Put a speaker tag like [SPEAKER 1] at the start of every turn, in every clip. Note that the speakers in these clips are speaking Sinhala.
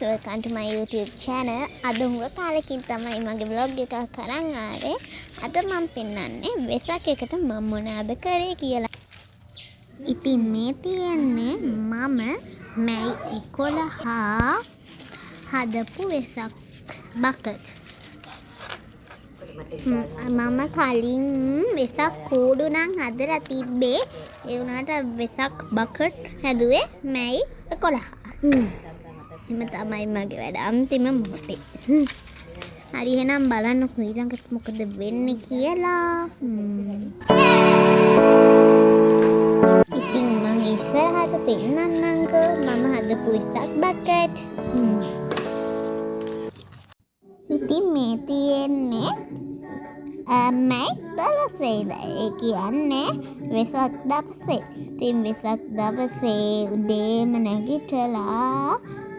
[SPEAKER 1] welcome to my YouTube channel. අද හුඟ කාලෙකින් තමයි මගේ vlog එකක් කරන් ආවේ. අද මම පෙන්නන්නේ වෙසක් එකට මම මොනවද කරේ කියලා. ඉතින් මේ තියෙන්නේ මම මැයි 11 හදපු වෙසක් bucket. මම කලින් වෙසක් කූඩු නම් හදලා තිබ්බේ. ඒ වුණාට වෙසක් bucket හැදුවේ මැයි 11. එම තමයි මගේ වැඩ අන්තිම මොහොතේ. හරි එහෙනම් බලන්නකෝ ඊළඟට මොකද වෙන්නේ කියලා. ඉතින් මම ඉස්සරහට පෙන්නන්නම්කෝ මම හදපු වෙසක් bucket. ඉතින් මේ තියෙන්නේ මැයි 12 ඒ කියන්නේ වෙසක් දවසේ. ඉතින් වෙසක් දවසේ උදේම නැගිටලා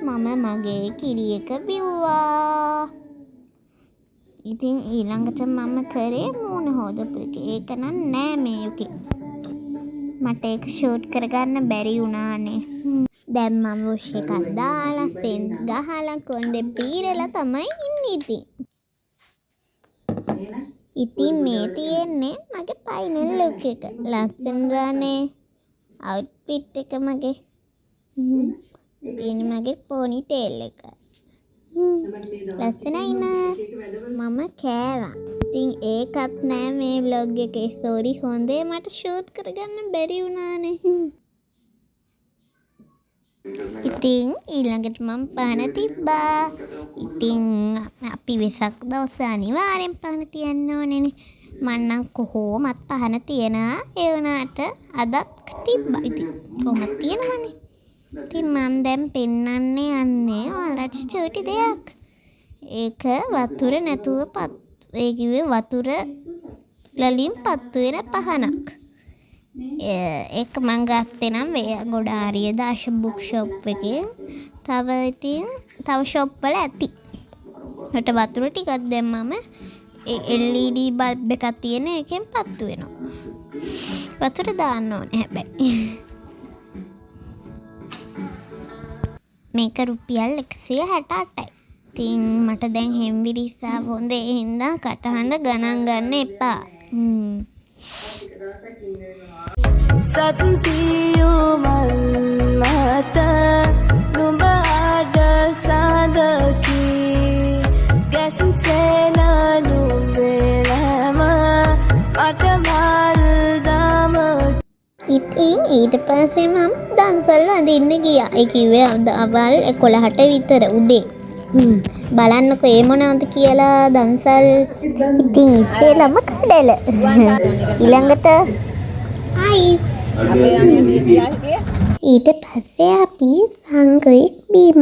[SPEAKER 1] මම මගේ කිරි එක බිව්වා. ඉතින් ඊළඟට මම කරේ මූණ හොදපු එක. ඒක නෑ මේ යුකේ. මට ඒක ෂූට් කරගන්න බැරි වුණානේ. දැන් මම වොෂ් එකක් දාලා පෙන් ගහලා කොණ්ඩේ පීරලා තමයි ඉන්නේ ඉතින්. ඉතින් මේ තියෙන්නේ මගේ ෆයිනල් ලුක් එක. ලස්සනදානේ අවුට්ෆිට් එක මගේ. තියෙන්නේ මගේ පොනි ටේල් එක. ලස්සනයි නා. මම කෑවා. ඉතින් ඒකත් නෑ මේ vlog එකේ. sorry හොඳේ මට ෂූට් කරගන්න බැරි වුණානේ. ඉතින් ඊළඟට මම පහන තිබ්බා. ඉතින් අපි වෙසක් දවස් අනිවාර්යෙන් පහන තියන්න ඕනේනේ. මම නම් කොහොමත් පහන තියනවා. ඒ වුණාට අදත් තිබ්බා. ඉතින් කොහොමද තියනවනේ. ඉතින් මම දැන් පෙන්නන්නේ යන්නේ ඔයාලට චූටි දෙයක්. ඒක වතුර නැතුව ඒ කිව්වේ වතුර වලින් පත්තු වෙන පහනක්. ඒක මං ගත්තේ නම් ගොඩ ආරිය දාශ බුක් ෂොප් එකෙන්. තව ෂොප් වල ඇති. ඒකට වතුර ටිකක් දැම්මම LED බල්බ් එකක් තියෙන එකෙන් පත්තු වෙනවා. වතුර දාන්න ඕනේ හැබැයි. මේක රුපියල් 168යි. ඉතින් මට දැන් හෙම්බිරිස්සා හොඳේ හින්දා කටහඬ ගණන් ගන්න එපා.
[SPEAKER 2] සත්තියුමල් මත නුඹ අද සඳකි ගැසසෙන නුඹෙලම මට මල්දම.
[SPEAKER 1] ඉතින් ඊට පස්සේ මම දන්සල් වඳින්න ගියා. ඒ කිව්වේ අවල් 11ට විතර උදේ. බලන්නකෝ ඒ මොනවද කියලා දන්සල්. ඉතින් ඉතලම කඩල. ඊළඟට අයිස්. ඊට පස්සේ අපි සංගීත බීම.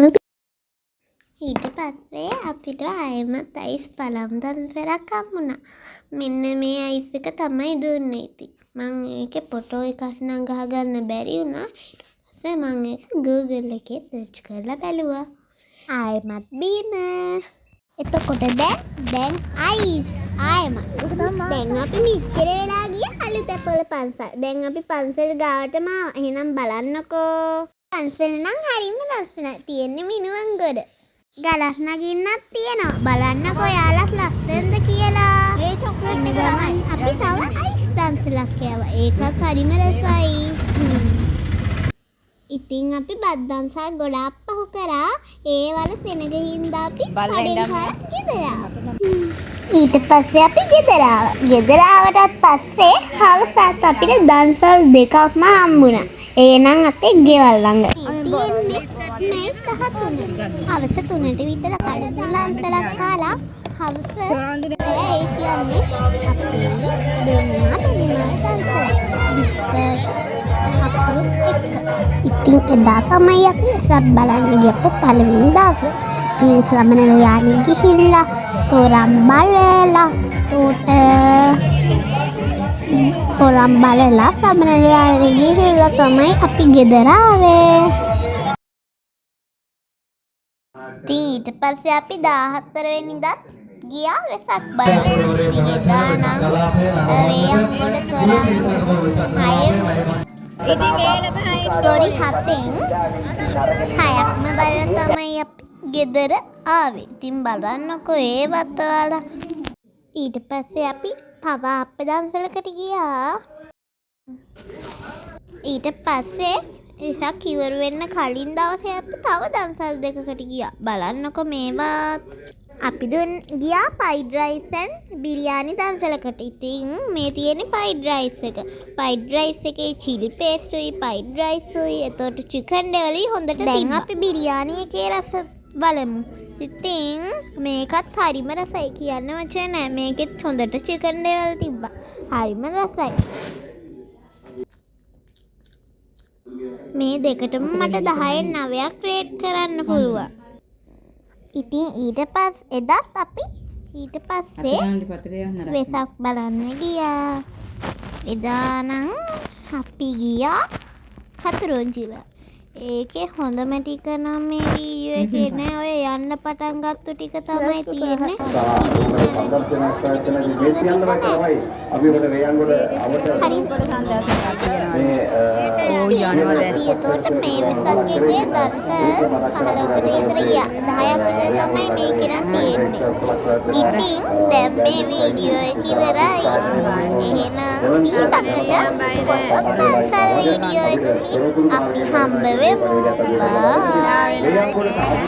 [SPEAKER 1] ඊට පස්සේ අපිට ආයෙමත් අයිස් පළම් දන්සලක් හම්බුණා. මෙන්න මේ අයිස් එක තමයි දුන්නේ. ඉතින් මම ඒකේ ෆොටෝ එකක් නම් ගහගන්න බැරි වුණා. ඊට පස්සේ මම ඒක Google එකේ සර්ච් කරලා බැලුවා. ආයෙමත් බීම. එතකොට දැන් අයිස් ආයෙමත්. දැන් අපි මිච්චර වෙලා ගිය අලුත් ඇපොල පන්සල්. දැන් අපි පන්සල් ගාවටම එහෙනම් බලන්නකෝ. පන්සල් නම් හරිම ලස්සනයි. තියෙන්නේ මිනුවන් ගොඩ. ගලක් නගින්නත් තියෙනවා. බලන්නකෝ යාළුවා ලස්සනද කියලා. ඒ චොක්ලට් එක ගමන් අපි තව අයිස් දන්සලක් යවුවා. ඒකත් හරිම රසයි. ඉතින් අපි බත් දන්සල් ගොඩාක් පහු කරා. ඒ වල සෙනගින්දා අපි කඩෙන් කාලා ගෙදර ආවා. ඊට පස්සේ අපි ගෙදර ආවා. ගෙදර ආවටත් පස්සේ හවසත් අපිට දන්සල් දෙකක්ම හම්බුණා. එහෙනම් අපේ ගෙවල් ළඟ. තියෙන්නේ මේ 13. හවස 3ට විතර කඩ දන්සලක් කාලා හවස ඒ කියන්නේ අපි දෙන්නා දෙන්නා දන්සල්. බිස්කට් ඉතින් එදා තමයි අපි වෙසක් බලන්න ගියපු පළවෙනි දවසේ. ඉතින් සමනල යානේ ගිහිල්ලා තොරම් බලලා සමනල යානේ ගිහිල්ලා තමයි අපි ගෙදර ආවේ. ඊට පස්සේ අපි 14 වෙනිදාත් ගියා වෙසක් බලන්න. ඉතින් එදා නම් වේයන්ගොඩ තොරම් 6 ඉතින් වේල 5 හතෙන් 6ක්ම බලලා තමයි අපි ගෙදර ආවේ. ඉතින් බලන්නකෝ ඒවත් ඔයාලා. ඊට පස්සේ අපි තව අප්ප දන්සලකට ගියා. ඊට පස්සේ ඉසක් ඉවර වෙන්න කලින් දවසේ අපි තව දන්සල් දෙකකට ගියා. බලන්නකෝ මේවත්. අපි ගියා ෆ්‍රයිඩ් රයිස් ඇන් බිරියානි දන්සලකට. ඉතින් මේ තියෙන්නේ ෆ්‍රයිඩ් රයිස් එක. ෆ්‍රයිඩ් රයිස් එකේ චිලි පේස්ට් උයි ෆ්‍රයිඩ් රයිස් උයි එතකොට චිකන් ඩෙවලි හොඳට තිබ්බා. දැන් අපි බිරියානි එකේ රස බලමු. ඉතින් මේකත් හරිම රසයි කියන්න වචන නෑ. මේකෙත් හොඳට චිකන් ඩෙවල් තිබ්බා. හරිම රසයි. මේ දෙකටම මට 10න් 9ක් රේට් කරන්න පුළුවන්. ඉතින් ඊට පස්සේ එදත් අපි ඊට පස්සේ වෙසක් බලන්න ගියා. එදා නම් අපි ගියා හතුරුන්චිල. ඒකේ හොඳම ටික නම් මේ වීඩියෝ එකේ නෑ. ඔය යන්න පටන් ගත්ත ටික තමයි තියෙන්නේ. ඒතකොට මේ විසක්කේ දන්ස 15කට විතර ගියා. 10ක් විතර තමයි මේකේ නම් තියෙන්නේ. ඉතින් දැන් මේ වීඩියෝ එක ඉවරයි. එහෙනම් ඊළඟට පොසොත් දන්සල් වීඩියෝ එකකින් අපි හම්බ වෙමු. Bye.